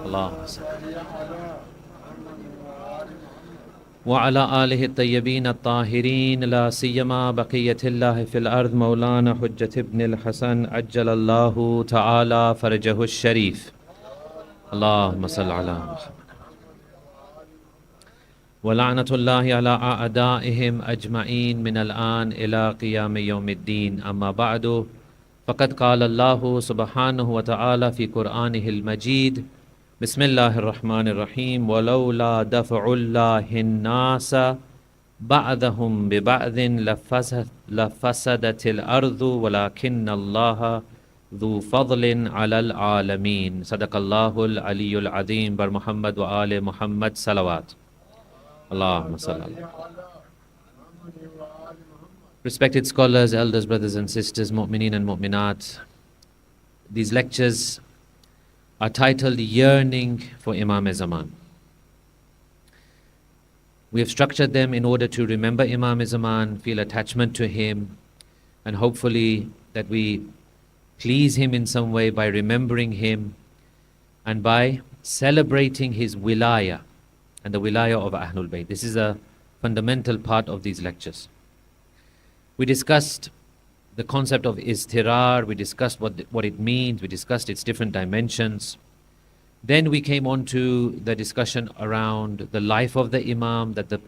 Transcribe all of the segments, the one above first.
اللهم صل وعلى آله الطيبين الطاهرين لا سيما بقية الله في الأرض مولانا حجة ابن الحسن عجل الله تعالى فرجه الشريف. اللهم صل على محمد ولعنة الله على أعدائهم أجمعين من الآن إلى قيام يوم الدين. أما بعد، فقد قال الله سبحانه وتعالى في قرآنه المجيد: بسم الله الرحمن الرحيم ولولا دفع الله الناس بعضهم ببعض لفسدت الأرض ولكن الله ذو فضل على العالمين. صدق الله العلي العظيم. بر محمد وآل محمد صلوات. Allahumma salli. Respected scholars, elders, brothers and sisters, mu'mineen and mu'minat, these lectures are titled Yearning for Imam Zaman. We have structured them in order to remember Imam Zaman, feel attachment to him, and hopefully that we please him in some way by remembering him and by celebrating his wilayah and the wilayah of Ahlul Bayt. This is a fundamental part of these lectures. We discussed the concept of istirar, we discussed what it means, we discussed its different dimensions. Then we came on to the discussion around the life of the Imam, that the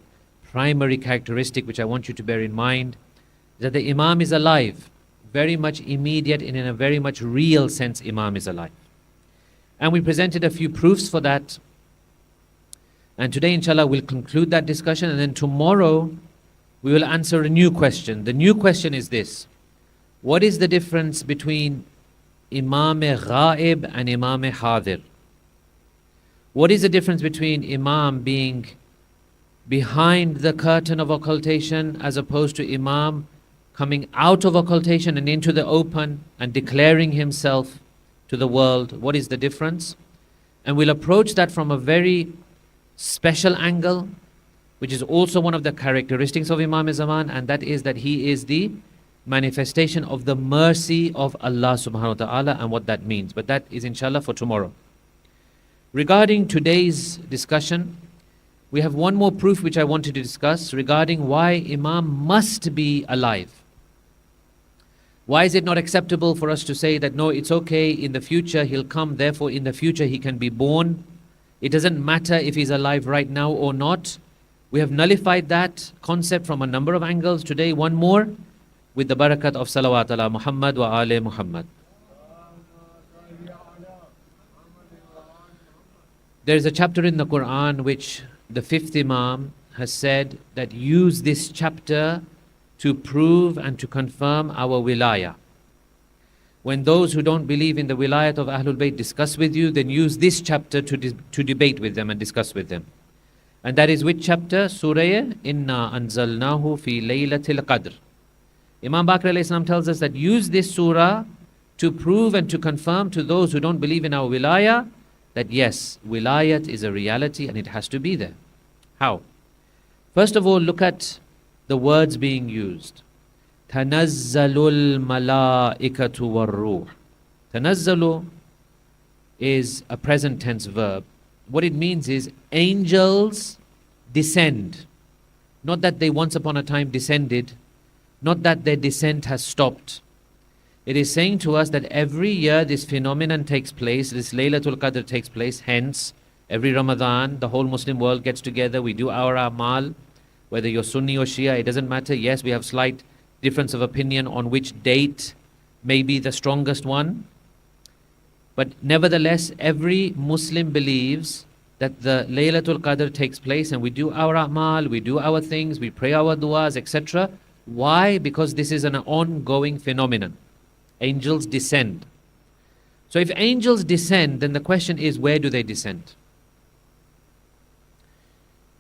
primary characteristic which I want you to bear in mind is that the Imam is alive, very much immediate and in a very much real sense Imam is alive. And we presented a few proofs for that. And today, inshallah, we'll conclude that discussion, and then tomorrow we will answer a new question. The new question is this: what is the difference between Imam Ghaib and Imam Hadir? What is the difference between Imam being behind the curtain of occultation as opposed to Imam coming out of occultation and into the open and declaring himself to the world? What is the difference? And we'll approach that from a very special angle, which is also one of the characteristics of Imam Zaman, and that is that he is the manifestation of the mercy of Allah subhanahu wa ta'ala and what that means. But that is inshallah for tomorrow. Regarding today's discussion, we have one more proof which I wanted to discuss regarding why Imam must be alive. Why is it not acceptable for us to say that no, it's okay, in the future he'll come, therefore in the future he can be born? It doesn't matter if he's alive right now or not. We have nullified that concept from a number of angles. Today, one more with the barakat of salawat ala Muhammad wa ali Muhammad. There is a chapter in the Quran which the fifth Imam has said that use this chapter to prove and to confirm our wilayah. When those who don't believe in the wilayat of Ahlul Bayt discuss with you, then use this chapter to debate with them and discuss with them. And that is which chapter? Surah Inna Anzalnahu fi Laylatul Qadr. Imam Baqir alayhi salam tells us that use this surah to prove and to confirm to those who don't believe in our wilayah that yes, wilayat is a reality and it has to be there. How? First of all, look at the words being used. Tanazzalul malaikatu war-ruh. Tanazzalu is a present tense verb. What it means is angels descend. Not that they once upon a time descended, not that their descent has stopped. It is saying to us that every year this phenomenon takes place, this Laylatul Qadr takes place, hence every Ramadan the whole Muslim world gets together, we do our amal, whether you're Sunni or Shia, it doesn't matter. Yes, we have slight difference of opinion on which date may be the strongest one. But nevertheless, every Muslim believes that the Laylatul Qadr takes place and we do our a'mal, we do our things, we pray our du'as, etc. Why? Because this is an ongoing phenomenon. Angels descend. So if angels descend, then the question is, where do they descend?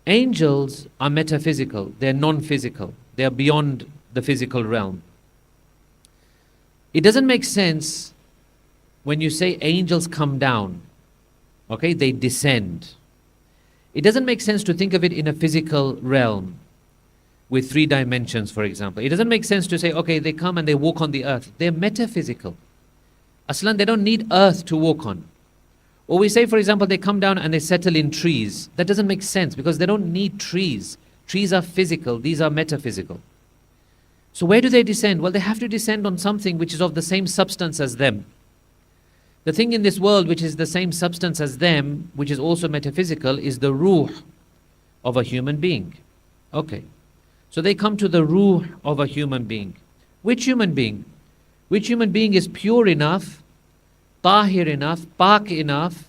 Angels are metaphysical, they're non-physical, they're beyond the physical realm. It doesn't make sense when you say angels come down, okay, they descend. It doesn't make sense to think of it in a physical realm with 3 dimensions, for example. It doesn't make sense to say, okay, they come and they walk on the earth. They're metaphysical. Aslan, they don't need earth to walk on. Or we say, for example, they come down and they settle in trees. That doesn't make sense because they don't need trees. Trees are physical, these are metaphysical. So where do they descend? Well, they have to descend on something which is of the same substance as them. The thing in this world which is the same substance as them, which is also metaphysical, is the ruh of a human being. Okay. So they come to the ruh of a human being. Which human being? Which human being is pure enough, tahir enough, pak enough,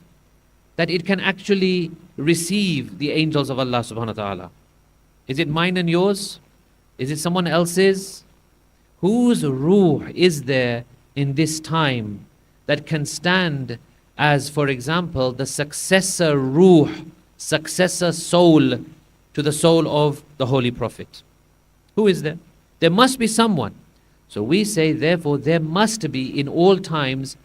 that it can actually receive the angels of Allah subhanahu wa ta'ala? Is it mine and yours? Is it someone else's? Whose ruh is there in this time that can stand as, for example, the successor ruh, successor soul to the soul of the Holy Prophet? Who is there? There must be someone. So we say, therefore, there must be in all times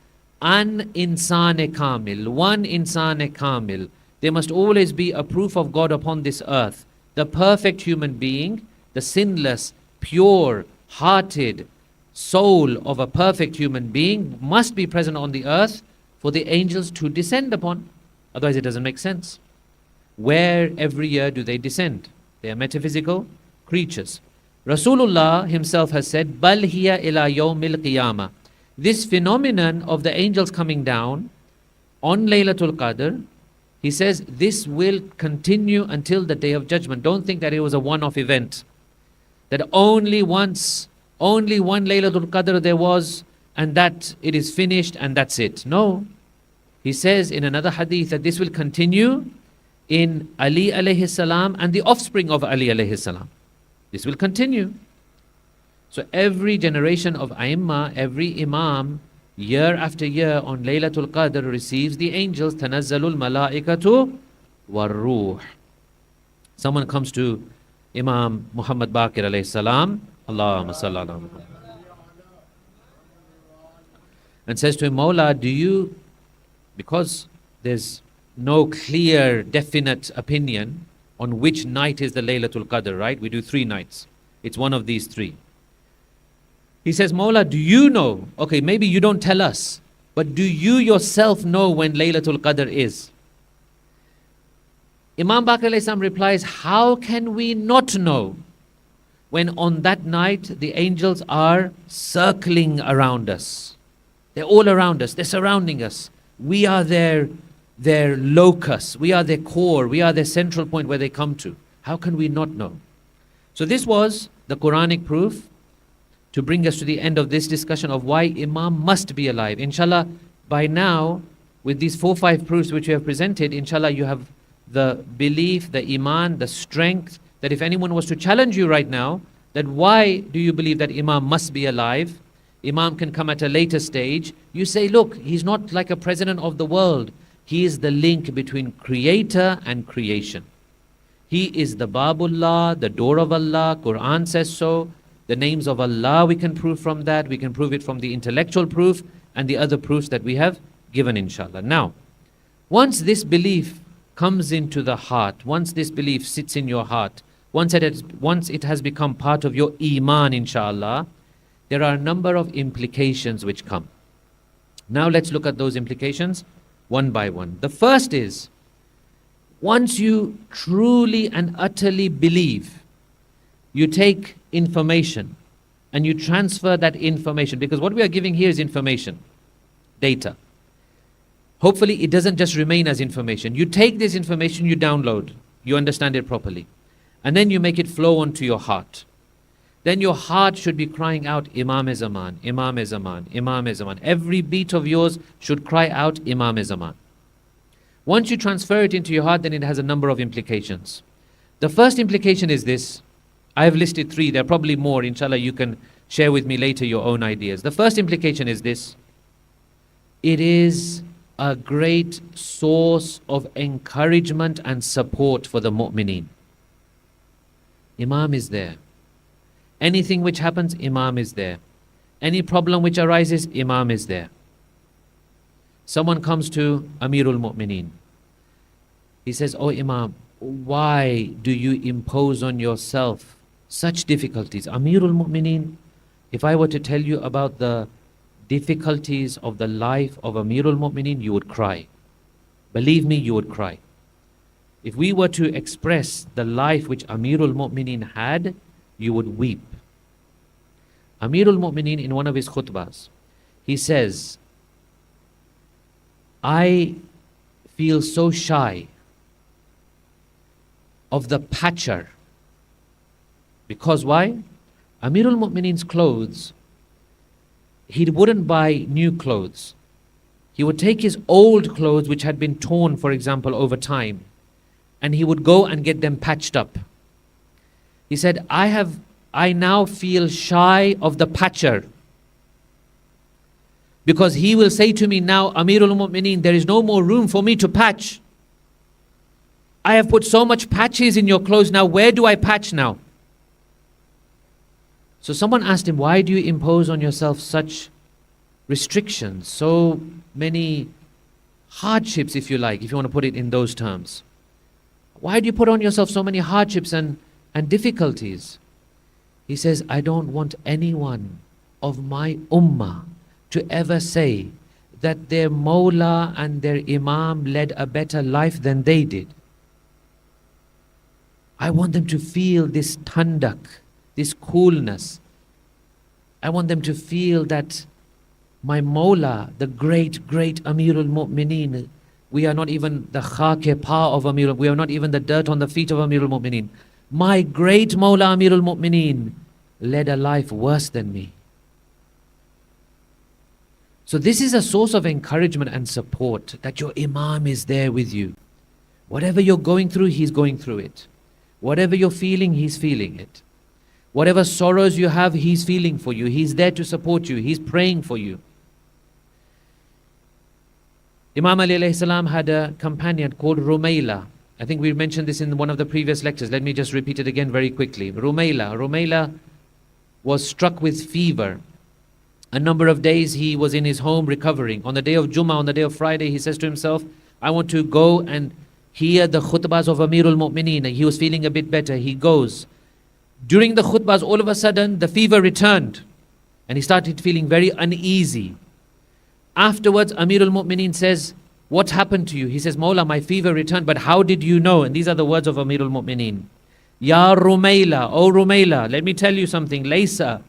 an Insaan Kamil, one Insaan Kamil. There must always be a proof of God upon this earth. The perfect human being, the sinless, pure, hearted soul of a perfect human being must be present on the earth for the angels to descend upon. Otherwise it doesn't make sense. Where every year do they descend? They are metaphysical creatures. Rasulullah himself has said, Bal hiya ila yawmil qiyamah. This phenomenon of the angels coming down on Laylatul Qadr, he says, this will continue until the Day of Judgment. Don't think that it was a one-off event. That only once, only one Laylatul Qadr there was, and that it is finished and that's it. No. He says in another hadith that this will continue in Ali alayhi salam and the offspring of Ali alayhi salam. This will continue. So every generation of A'immah, every Imam, year after year on Laylatul Qadr receives the angels, tanazzalul malaikatu war-ruh. Someone comes to Imam Muhammad Baqir alayhi salam, Allahumma salli ala Muhammad, and says to him, Mawla, do you, because there's no clear, definite opinion on which night is the Laylatul Qadr, right? We do 3 nights. It's one of these 3. He says, Mawla, do you know? Okay, maybe you don't tell us, but do you yourself know when Laylatul Qadr is? Imam Baqir alayhi salam replies, how can we not know when on that night the angels are circling around us? They're all around us, they're surrounding us. We are their locus, we are their core, we are their central point where they come to. How can we not know? So this was the Quranic proof to bring us to the end of this discussion of why Imam must be alive. Inshallah, by now, with these 4-5 proofs which we have presented, inshallah you have the belief, the iman, the strength, that if anyone was to challenge you right now, that why do you believe that Imam must be alive? Imam can come at a later stage. You say, look, he's not like a president of the world. He is the link between creator and creation. He is the Babullah, the door of Allah. Quran says so. The names of Allah, we can prove from that. We can prove it from the intellectual proof and the other proofs that we have given, inshallah. Now, once this belief comes into the heart, once this belief sits in your heart, once it has become part of your iman, inshallah, there are a number of implications which come. Now let's look at those implications one by one. The first is, once you truly and utterly believe, you take information and you transfer that information, because what we are giving here is information, data. Hopefully it doesn't just remain as information. You take this information, you download, you understand it properly, and then you make it flow onto your heart. Then your heart should be crying out, Imam Zaman, Imam Zaman, Imam Zaman. Every beat of yours should cry out, Imam Zaman. Once you transfer it into your heart, then it has a number of implications. The first implication is this. I have listed 3. There are probably more. Inshallah, you can share with me later your own ideas. The first implication is this. It is a great source of encouragement and support for the mu'mineen. Imam is there. Anything which happens, Imam is there. Any problem which arises, Imam is there. Someone comes to Amirul Mu'mineen. He says, oh Imam, why do you impose on yourself such difficulties? Amirul Mu'mineen, if I were to tell you about the difficulties of the life of Amirul Mu'mineen, you would cry. Believe me, you would cry. If we were to express the life which Amirul Mu'mineen had, you would weep. Amirul Mu'mineen, in one of his khutbahs, he says, I feel so shy of the patcher. Because why? Amirul Mu'mineen's clothes, he wouldn't buy new clothes. He would take his old clothes which had been torn, for example, over time, and he would go and get them patched up. He said, I now feel shy of the patcher. Because he will say to me now, Amirul Mu'mineen, there is no more room for me to patch. I have put so much patches in your clothes, now where do I patch now? So someone asked him, why do you impose on yourself such restrictions, so many hardships, if you like, if you want to put it in those terms? Why do you put on yourself so many hardships and difficulties? He says, I don't want anyone of my ummah to ever say that their Mawla and their Imam led a better life than they did. I want them to feel this tandak, this coolness. I want them to feel that my Mawla, the great, great Amirul Mu'mineen, we are not even the khake pa of Amirul, we are not even the dirt on the feet of Amirul Mu'mineen. My great Mawla Amirul Mu'mineen led a life worse than me. So this is a source of encouragement and support, that your Imam is there with you. Whatever you're going through, he's going through it. Whatever you're feeling, he's feeling it. Whatever sorrows you have, he's feeling for you. He's there to support you. He's praying for you. Imam Ali alayhi salam had a companion called Rumayla. I think we mentioned this in one of the previous lectures. Let me just repeat it again very quickly. Rumayla was struck with fever. A number of days he was in his home recovering. On the day of Jummah, on the day of Friday, he says to himself, I want to go and hear the khutbahs of Amirul Mu'mineen. He was feeling a bit better. He goes. During the khutbahs, all of a sudden, the fever returned. And he started feeling very uneasy. Afterwards, Amirul Mu'mineen says, what happened to you? He says, Mawla, my fever returned, but how did you know? And these are the words of Amirul Mu'mineen. Ya Rumayla, O Rumayla, let me tell you something. Laysa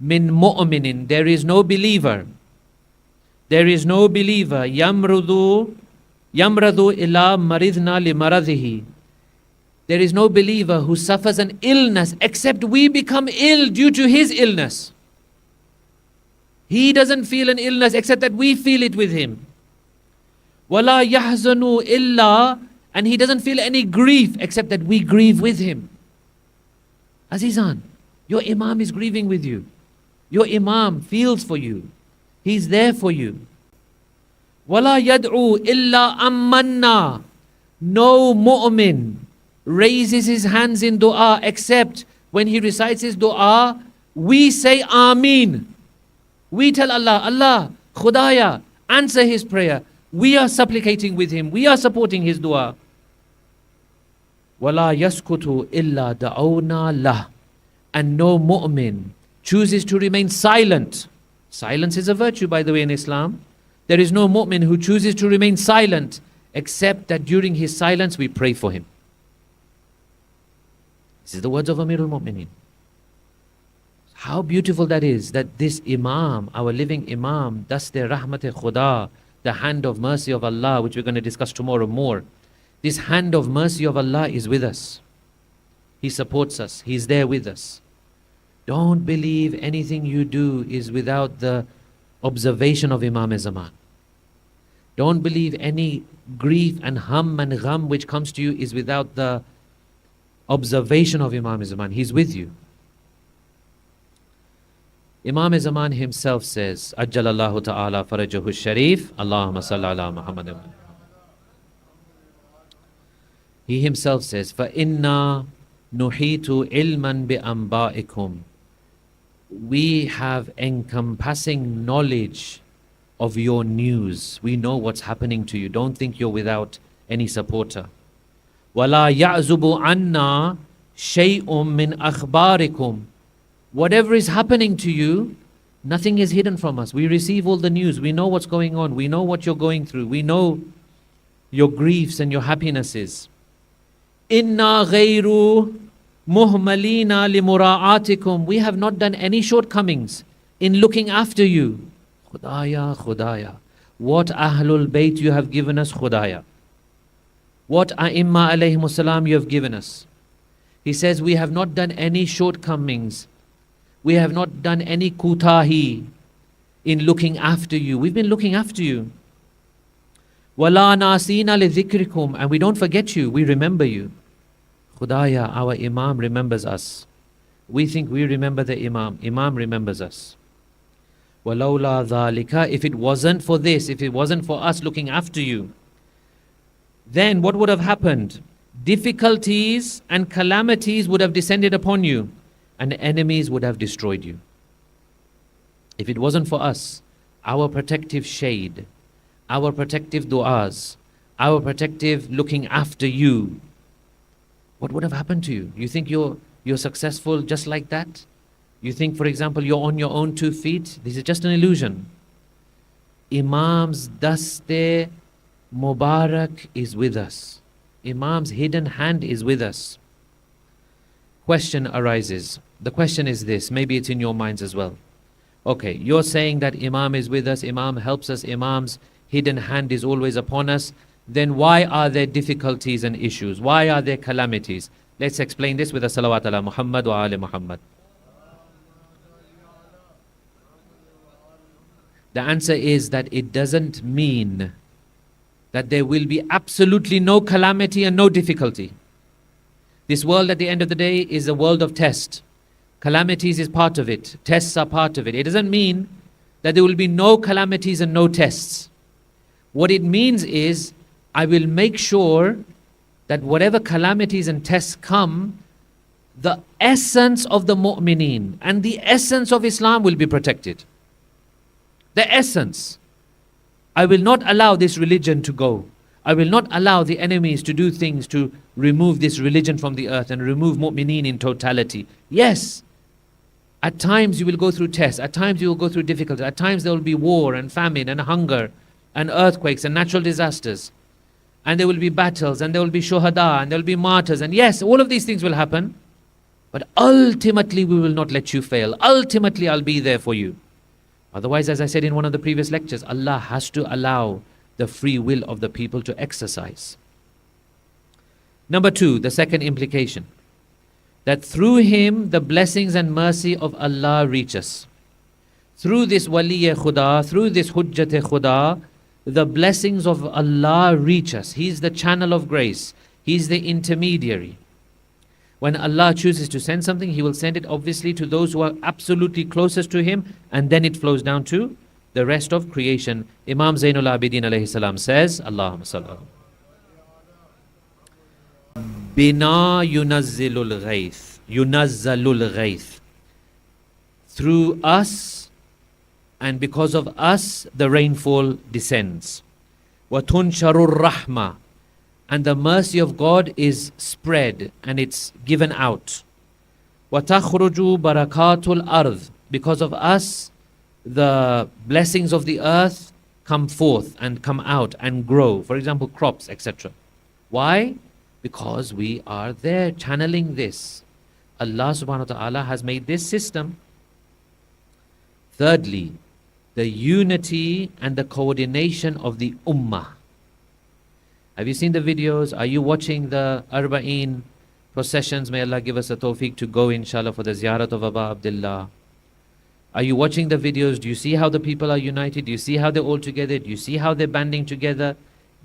min mu'minin, there is no believer. There is no believer. Yamradu ila maridna li maradhihi. There is no believer who suffers an illness except we become ill due to his illness. He doesn't feel an illness except that we feel it with him. Wala yahzanu illa, and he doesn't feel any grief except that we grieve with him. Azizan, your Imam is grieving with you. Your Imam feels for you. He's there for you. Wala yad'u illa ammanna. No mu'min raises his hands in dua except when he recites his dua, we say Ameen. We tell Allah, Allah, Khudaya, answer his prayer. We are supplicating with him. We are supporting his dua. وَلَا يَسْكُتُ إِلَّا دَعَوْنَا لَهُ. And no mu'min chooses to remain silent. Silence is a virtue, by the way, in Islam. There is no mu'min who chooses to remain silent except that during his silence we pray for him. This is the words of Amirul Mu'mineen. How beautiful that is, that this Imam, our living Imam, Daste Rahmat-e Khuda, the hand of mercy of Allah, which we're going to discuss tomorrow more. This hand of mercy of Allah is with us. He supports us. He's there with us. Don't believe anything you do is without the observation of Imam Zaman. Don't believe any grief and hum and gham which comes to you is without the observation of Imam Zaman. He's with you. Imam Zaman himself says, Ajjalallahu ta'ala farajahu sharif, Allahumma salli ala Muhammad. He himself says, فَإِنَّا نُحِيتُ عِلْمًا بِأَنْبَائِكُمْ. We have encompassing knowledge of your news. We know what's happening to you. Don't think you're without any supporter. وَلَا يَعْزُبُ عَنَّا شَيْءٌ مِّنْ أَخْبَارِكُمْ. Whatever is happening to you, nothing is hidden from us. We receive all the news. We know what's going on. We know what you're going through. We know your griefs and your happinesses. Inna ghayru muhmalina limura'atikum. We have not done any shortcomings in looking after you. Khudaya, Khudaya. What Ahlul Bayt you have given us, Khudaya. What A'imma alayhimus salam you have given us. He says, we have not done any shortcomings. We have not done any kutahi in looking after you. We've been looking after you. Wala nasina li dhikrikum. And we don't forget you, we remember you. Khudaya, our Imam remembers us. We think we remember the Imam. Imam remembers us. Walawla dhalika. If it wasn't for this, if it wasn't for us looking after you, then what would have happened? Difficulties and calamities would have descended upon you, and enemies would have destroyed you. If it wasn't for us, our protective shade, our protective du'as, our protective looking after you, what would have happened to you? You think you're successful just like that? You think, for example, you're on your own 2 feet? This is just an illusion. Imam's daste Mubarak is with us. Imam's hidden hand is with us. Question arises. The question is this, maybe it's in your minds as well. Okay, you're saying that Imam is with us, Imam helps us, Imam's hidden hand is always upon us. Then why are there difficulties and issues? Why are there calamities? Let's explain this with a salawat ala Muhammad wa ali Muhammad. The answer is that it doesn't mean that there will be absolutely no calamity and no difficulty. This world at the end of the day is a world of test. Calamities is part of it. Tests are part of it. It doesn't mean that there will be no calamities and no tests. What it means is, I will make sure that whatever calamities and tests come, the essence of the mu'mineen and the essence of Islam will be protected. The essence. I will not allow this religion to go. I will not allow the enemies to do things to remove this religion from the earth and remove mu'mineen in totality. Yes, at times you will go through tests, at times you will go through difficulties, at times there will be war and famine and hunger and earthquakes and natural disasters. And there will be battles and there will be shuhada and there will be martyrs. And yes, all of these things will happen. But ultimately we will not let you fail. Ultimately I'll be there for you. Otherwise, as I said in one of the previous lectures, Allah has to allow the free will of the people to exercise. Number 2, the second implication, that through him the blessings and mercy of Allah reach us. Through this waliy khuda, through this hujjat khuda, the blessings of Allah reach us. He's the channel of grace. He's the intermediary. When Allah chooses to send something, He will send it obviously to those who are absolutely closest to Him, and then it flows down to the rest of creation. Imam Zainul Abidin alayhi salam says, Allahumma salli. Bina yunazzilul ghayth. Yunazzalul ghayth. Through us and because of us, the rainfall descends. Wa tunsharur rahma. And the mercy of God is spread and it's given out. وَتَخْرُجُ بَرَكَاتُ الْأَرْضِ. Because of us, the blessings of the earth come forth and come out and grow. For example, crops, etc. Why? Because we are there channeling this. Allah subhanahu wa ta'ala has made this system. Thirdly, the unity and the coordination of the Ummah. Have you seen the videos? Are you watching the Arba'een processions? May Allah give us a tawfiq to go inshallah for the Ziyarat of Abba Abdullah. Are you watching the videos? Do you see how the people are united? Do you see how they're all together? Do you see how they're banding together?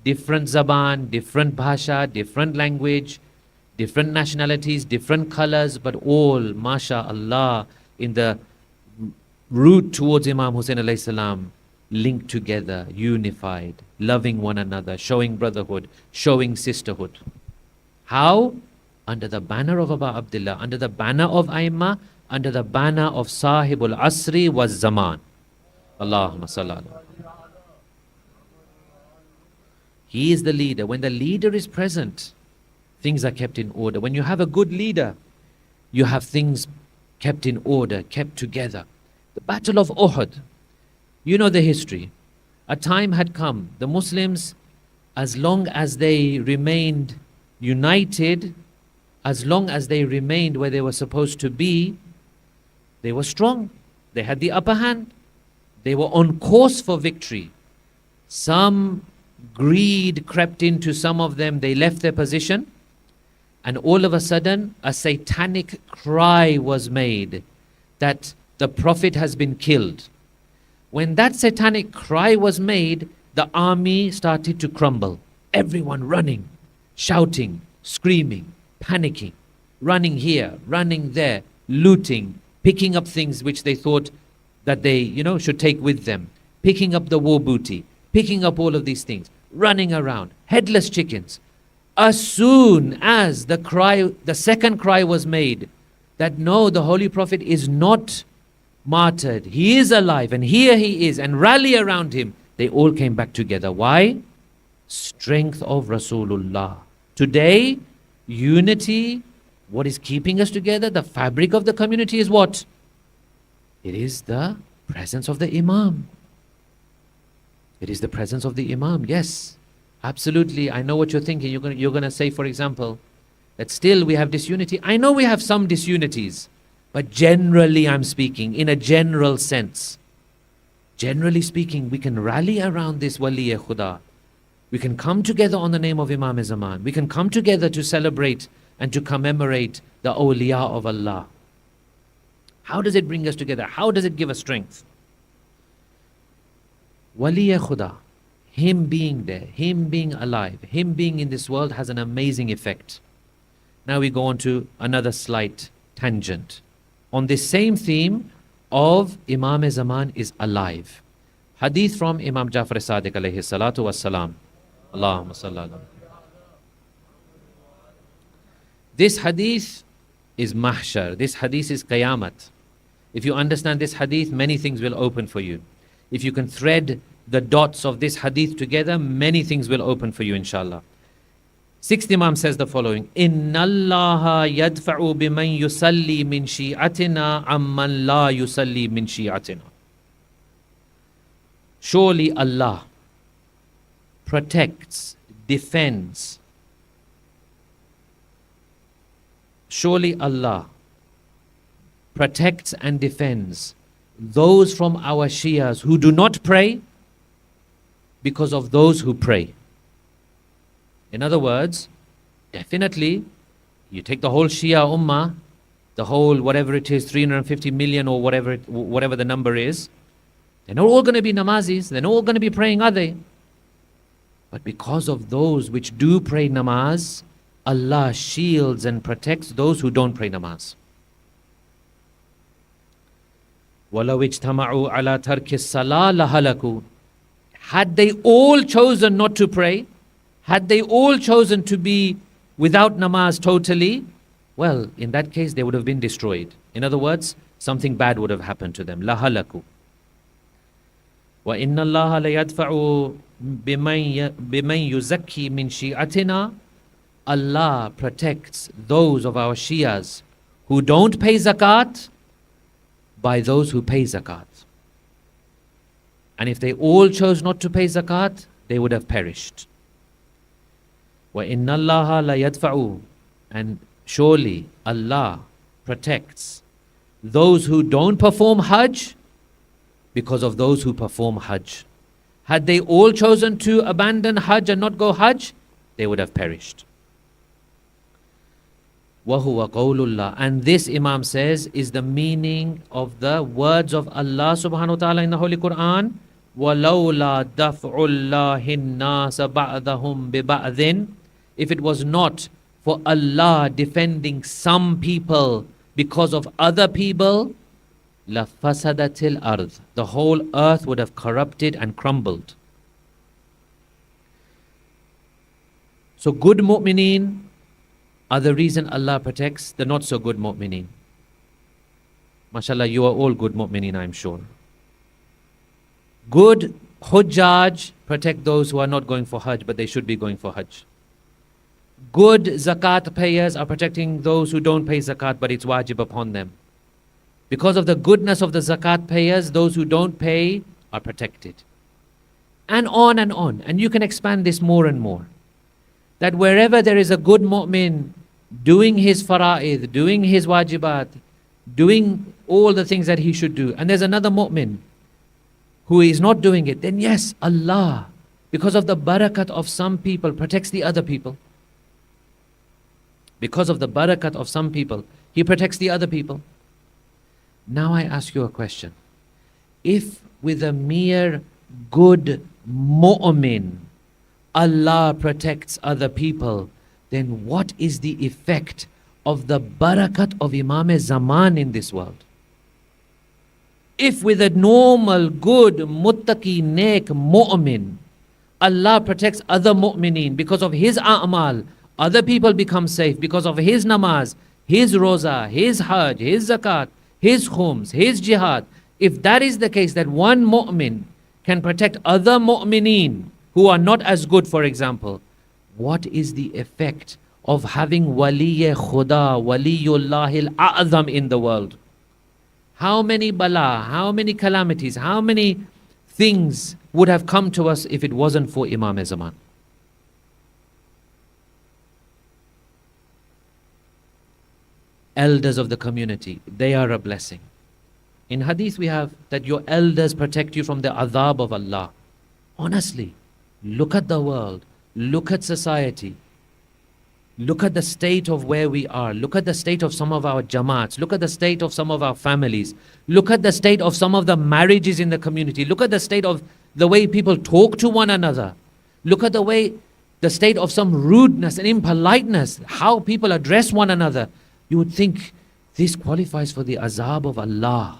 Different zaban, different bhasha, different language, different nationalities, different colors, but all, mashallah, in the route towards Imam Hussein alayhi salam, linked together, unified, loving one another, showing brotherhood, showing sisterhood. How? Under the banner of Abba Abdullah, under the banner of Aimma, under the banner of Sahibul Asri was Zaman. Allahumma salli. He is the leader. When the leader is present, things are kept in order. When you have a good leader, you have things kept in order, kept together. The Battle of Uhud, you know the history. A time had come, the Muslims as long as they remained united, as long as they remained where they were supposed to be, they were strong. They had the upper hand. They were on course for victory. Some greed crept into some of them. They left their position. And all of a sudden, a satanic cry was made that the Prophet has been killed. When that satanic cry was made, the army started to crumble. Everyone running, shouting, screaming, panicking, running here, running there, looting, picking up things which they thought that they, should take with them, picking up the war booty, picking up all of these things, running around, headless chickens. As soon as the second cry was made, that no, the Holy Prophet is not martyred, he is alive, and here he is, and rally around him, they all came back together. Why? Strength of Rasulullah. Today, unity, what is keeping us together, the fabric of the community is what? It is the presence of the Imam. It is the presence of the Imam, yes. Absolutely, I know what you're thinking. You're going to say, for example, that still we have disunity. I know we have some disunities, but generally I'm speaking, in a general sense. Generally speaking, we can rally around this Wali-e Khuda. We can come together on the name of Imam Zaman. We can come together to celebrate and to commemorate the awliya of Allah. How does it bring us together? How does it give us strength? Wali-e Khuda, him being there, him being alive, him being in this world has an amazing effect. Now we go on to another slight tangent. On this same theme of Imam Zaman is alive. Hadith from Imam Jafar Sadiq alayhi salatu wassalam. Allahumma salli ala. This hadith is mahshar. This hadith is qayamat. If you understand this hadith, many things will open for you. If you can thread the dots of this hadith together, many things will open for you, inshallah. Sixth Imam says the following: Inna Allaha yadfa'u biman yusalli min shi'atina amman la yusalli min shi'atina. Surely Allah protects, defends. Surely Allah protects and defends those from our Shias who do not pray because of those who pray. In other words, definitely, you take the whole Shia Ummah, the whole whatever it is, 350 million or whatever the number is, they're not all going to be namazis, they're not all going to be praying, are they? But because of those which do pray namaz, Allah shields and protects those who don't pray namaz. وَلَوْ اجْتَمَعُوا عَلَى تَرْكِ الصَّلَاةِ لَهَلَكُوا. Had they all chosen not to pray, had they all chosen to be without namaz totally, well, in that case they would have been destroyed. In other words, something bad would have happened to them. لَهَلَكُوا. وَإِنَّ اللَّهَ لَيَدْفَعُ بِمَنْ يُزَكِّي مِنْ شِيعَتِنَا. Allah protects those of our Shias who don't pay zakat by those who pay zakat. And if they all chose not to pay zakat, they would have perished. وَإِنَّ اللَّهَ لَيَدْفَعُ. And surely Allah protects those who don't perform Hajj because of those who perform Hajj. Had they all chosen to abandon Hajj and not go Hajj, they would have perished. وَهُوَ قَوْلُ اللَّهِ. And this, Imam says, is the meaning of the words of Allah subhanahu wa ta'ala in the Holy Quran. وَلَوْلَا دَفْعُ اللَّهِ النَّاسَ بَعْضَهُمْ بِبَعْضٍ. If it was not for Allah defending some people because of other people, لَفَسَدَتِ الْأَرْضِ. The whole earth would have corrupted and crumbled. So good mu'mineen are the reason Allah protects the not so good mu'mineen. MashaAllah, you are all good mu'mineen, I'm sure. Good hujjaj protect those who are not going for Hajj, but they should be going for Hajj. Good zakat payers are protecting those who don't pay zakat, but it's wajib upon them. Because of the goodness of the zakat payers, those who don't pay are protected. And on and on. And you can expand this more and more. That wherever there is a good mu'min doing his fara'id, doing his wajibat, doing all the things that he should do, and there's another mu'min who is not doing it, then yes, Allah, because of the barakat of some people, protects the other people. Because of the barakat of some people, He protects the other people. Now I ask you a question. If with a mere good mu'min, Allah protects other people, then what is the effect of the barakat of Imam Zaman in this world? If with a normal, good, muttaqi, neck, mu'min, Allah protects other mu'mineen because of his a'mal, other people become safe because of his namaz, his roza, his hajj, his zakat, his khums, his jihad. If that is the case, that one mu'min can protect other mu'mineen who are not as good, for example, what is the effect of having waliy khuda, waliyullah al-a'zam in the world? How many bala, how many calamities, how many things would have come to us if it wasn't for Imam Zaman? Elders of the community, they are a blessing. In hadith we have that your elders protect you from the adhab of Allah. Honestly, look at the world, look at society, look at the state of where we are, look at the state of some of our jamaats, look at the state of some of our families, look at the state of some of the marriages in the community, look at the state of the way people talk to one another, look at the state of some rudeness and impoliteness, how people address one another. You would think this qualifies for the azab of Allah.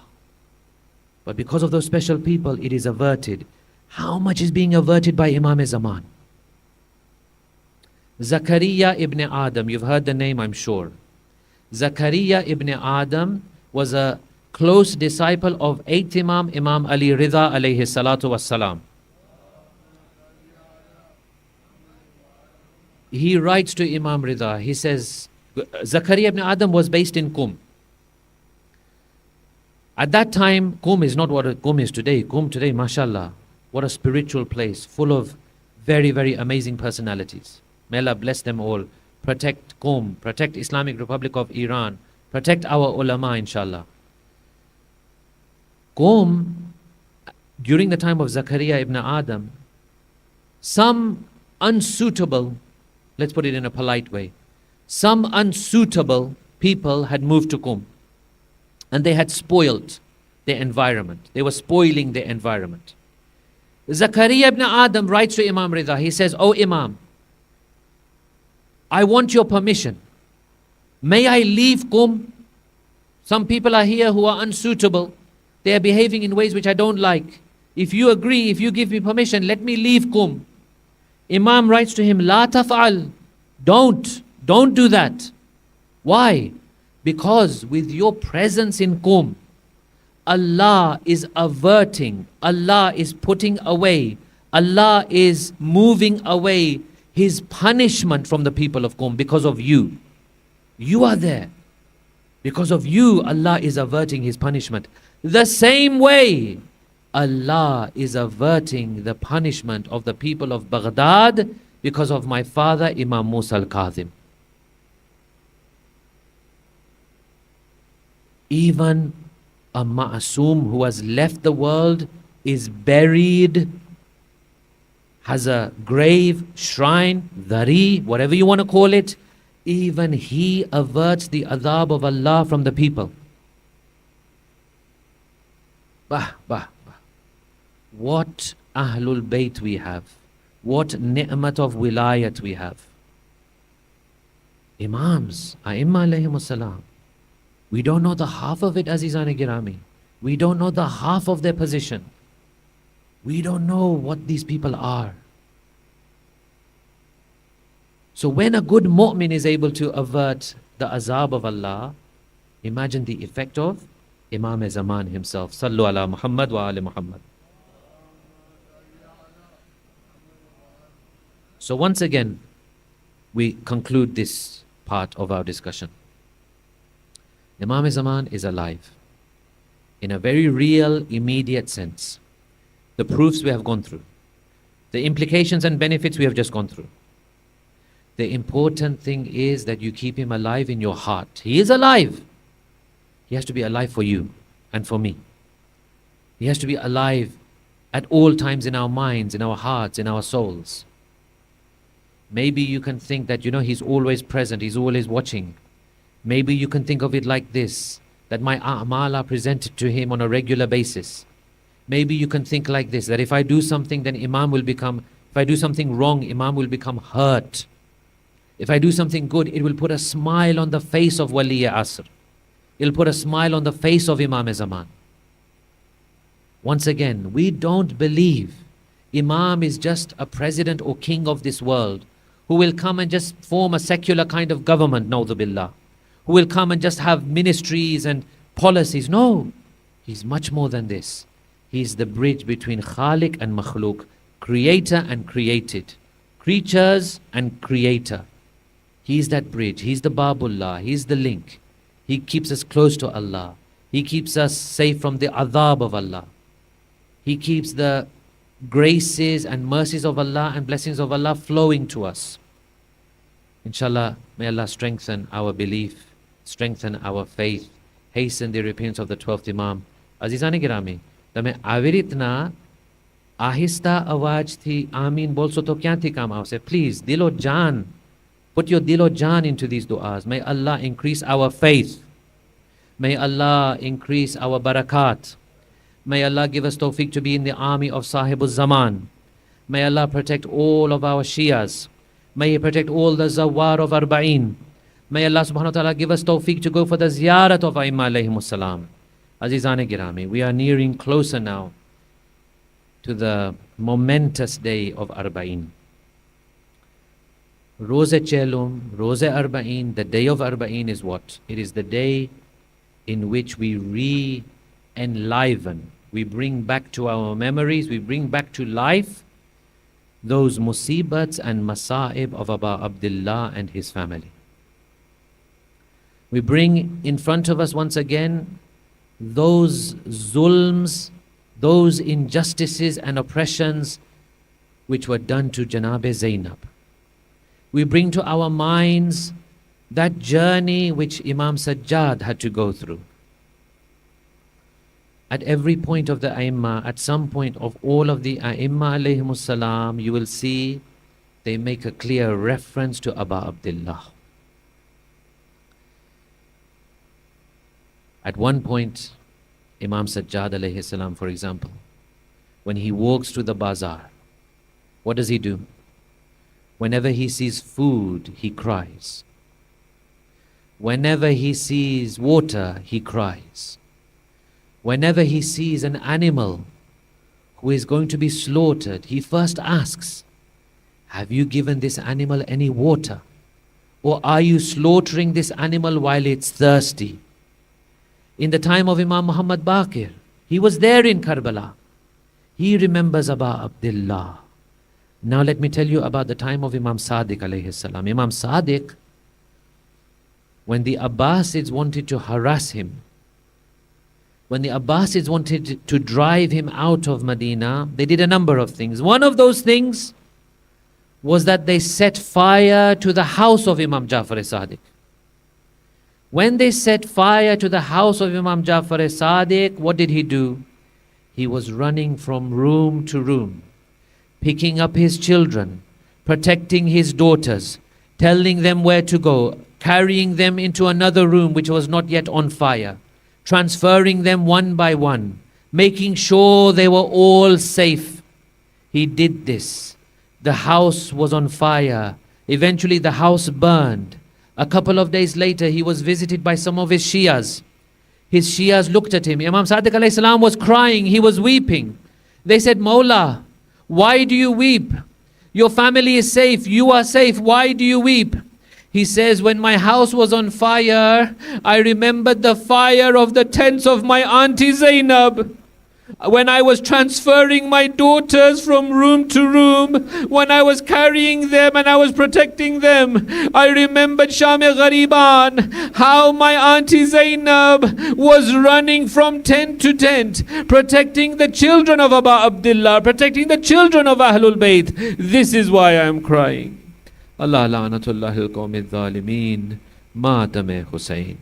But because of those special people, it is averted. How much is being averted by Imam Zaman? Zakaria ibn Adam, you've heard the name, I'm sure. Zakaria ibn Adam was a close disciple of 8th Imam, Imam Ali Rida alayhi salatu wassalam. He writes to Imam Rida, he says, Zakaria ibn Adam was based in Qum. At that time, Qum is not what Qum is today. Qum today, mashallah, what a spiritual place, full of very, very amazing personalities. May Allah bless them all. Protect Qum, protect Islamic Republic of Iran, protect our ulama, inshallah. Qum, during the time of Zakaria ibn Adam, some unsuitable, let's put it in a polite way, some unsuitable people had moved to Qum. And they had spoiled their environment. They were spoiling their environment. Zakaria ibn Adam writes to Imam Rida. He says, "Oh Imam, I want your permission. May I leave Qum? Some people are here who are unsuitable. They are behaving in ways which I don't like. If you agree, if you give me permission, let me leave Qum." Imam writes to him, "La taf'al." Don't do that. Why? Because with your presence in Qum, Allah is averting, Allah is putting away, Allah is moving away His punishment from the people of Qum because of you. You are there. Because of you, Allah is averting His punishment. The same way, Allah is averting the punishment of the people of Baghdad because of my father, Imam Musa al-Kazim. Even a ma'asum who has left the world, is buried, has a grave, shrine, dari, whatever you want to call it, even he averts the adhab of Allah from the people. What Ahlul Bayt we have. What ni'mat of wilayat we have. Imams, A'imma alayhim as-salam. We don't know the half of it, Azizan Girami. We don't know the half of their position. We don't know what these people are. So when a good mu'min is able to avert the azab of Allah, imagine the effect of Imam Zaman himself. Sallu ala Muhammad wa ali Muhammad. So once again, we conclude this part of our discussion. Imam Zaman is alive in a very real, immediate sense. The proofs we have gone through. The implications and benefits we have just gone through. The important thing is that you keep him alive in your heart. He is alive. He has to be alive for you and for me. He has to be alive at all times in our minds, in our hearts, in our souls. Maybe you can think that, he's always present, he's always watching. Maybe you can think of it like this, that my a'mal are presented to him on a regular basis. Maybe you can think like this, that if I do something, then if I do something wrong, Imam will become hurt. If I do something good, it will put a smile on the face of Wali Asr. It'll put a smile on the face of Imam Zaman. Once again, we don't believe Imam is just a president or king of this world who will come and just form a secular kind of government, na'udhu billah, who will come and just have ministries and policies. No, he's much more than this. He's the bridge between Khaliq and Makhluk, creator and created, creatures and creator. He's that bridge. He's the Babullah. He's the link. He keeps us close to Allah. He keeps us safe from the adhab of Allah. He keeps the graces and mercies of Allah and blessings of Allah flowing to us. Inshallah, may Allah strengthen our belief, strengthen our faith, hasten the repentance of the 12th Imam. Azizane Girami, તમે આવી રીતના આહિસ્તા અવાજથી આમીન બોલશો તો ક્યાંથી કામ આવશે? Please, dilo jaan. Put your dilo jaan into these du'as. May Allah increase our faith. May Allah increase our barakat. May Allah give us tawfiq to be in the army of Sahibul Zaman. May Allah protect all of our Shias. May He protect all the Zawar of Arba'in. May Allah subhanahu wa ta'ala give us tawfiq to go for the Ziyarat of Aimma alayhimus salam. Azizane Girami, we are nearing closer now to the momentous day of Arba'in. Roze Chelum, Roze Arba'in, the day of Arba'in is what? It is the day in which we re-enliven. We bring back to our memories, we bring back to life those musibats and masa'ib of Aba Abdullah and his family. We bring in front of us once again those zulms, those injustices and oppressions which were done to Janabe Zainab. We bring to our minds that journey which Imam Sajjad had to go through. At every point of the A'immah, at some point of all of the A'immah alayhimus salam, you will see they make a clear reference to Aba Abdullah. At one point, Imam Sajjad alayhi salam, for example, when he walks to the bazaar, what does he do? Whenever he sees food, he cries. Whenever he sees water, he cries. Whenever he sees an animal who is going to be slaughtered, he first asks, have you given this animal any water? Or are you slaughtering this animal while it's thirsty? In the time of Imam Muhammad Baqir, he was there in Karbala. He remembers Aba Abdullah. Now let me tell you about the time of Imam Sadiq alayhi salam. Imam Sadiq, when the Abbasids wanted to harass him, when the Abbasids wanted to drive him out of Medina, they did a number of things. One of those things was that they set fire to the house of Imam Ja'far Sadiq. When they set fire to the house of Imam Ja'far Sadiq, what did he do? He was running from room to room, picking up his children, protecting his daughters, telling them where to go, carrying them into another room which was not yet on fire, transferring them one by one, making sure they were all safe. He did this. The house was on fire. Eventually the house burned. A couple of days later, he was visited by some of his Shias. His Shias looked at him. Imam Sadiq alayhi salam was crying. He was weeping. They said, Mawla, why do you weep? Your family is safe. You are safe. Why do you weep? He says, when my house was on fire, I remembered the fire of the tents of my auntie Zainab. when I was transferring my daughters from room to room, when I was carrying them and I was protecting them, I remembered Sham-e Ghariban, how my auntie Zainab was running from tent to tent, protecting the children of Aba Abdullah, protecting the children of Ahlul Bayt. This is why I am crying. Allah la'natullahi al-qawmi al-zalimeen, Matam Hussain.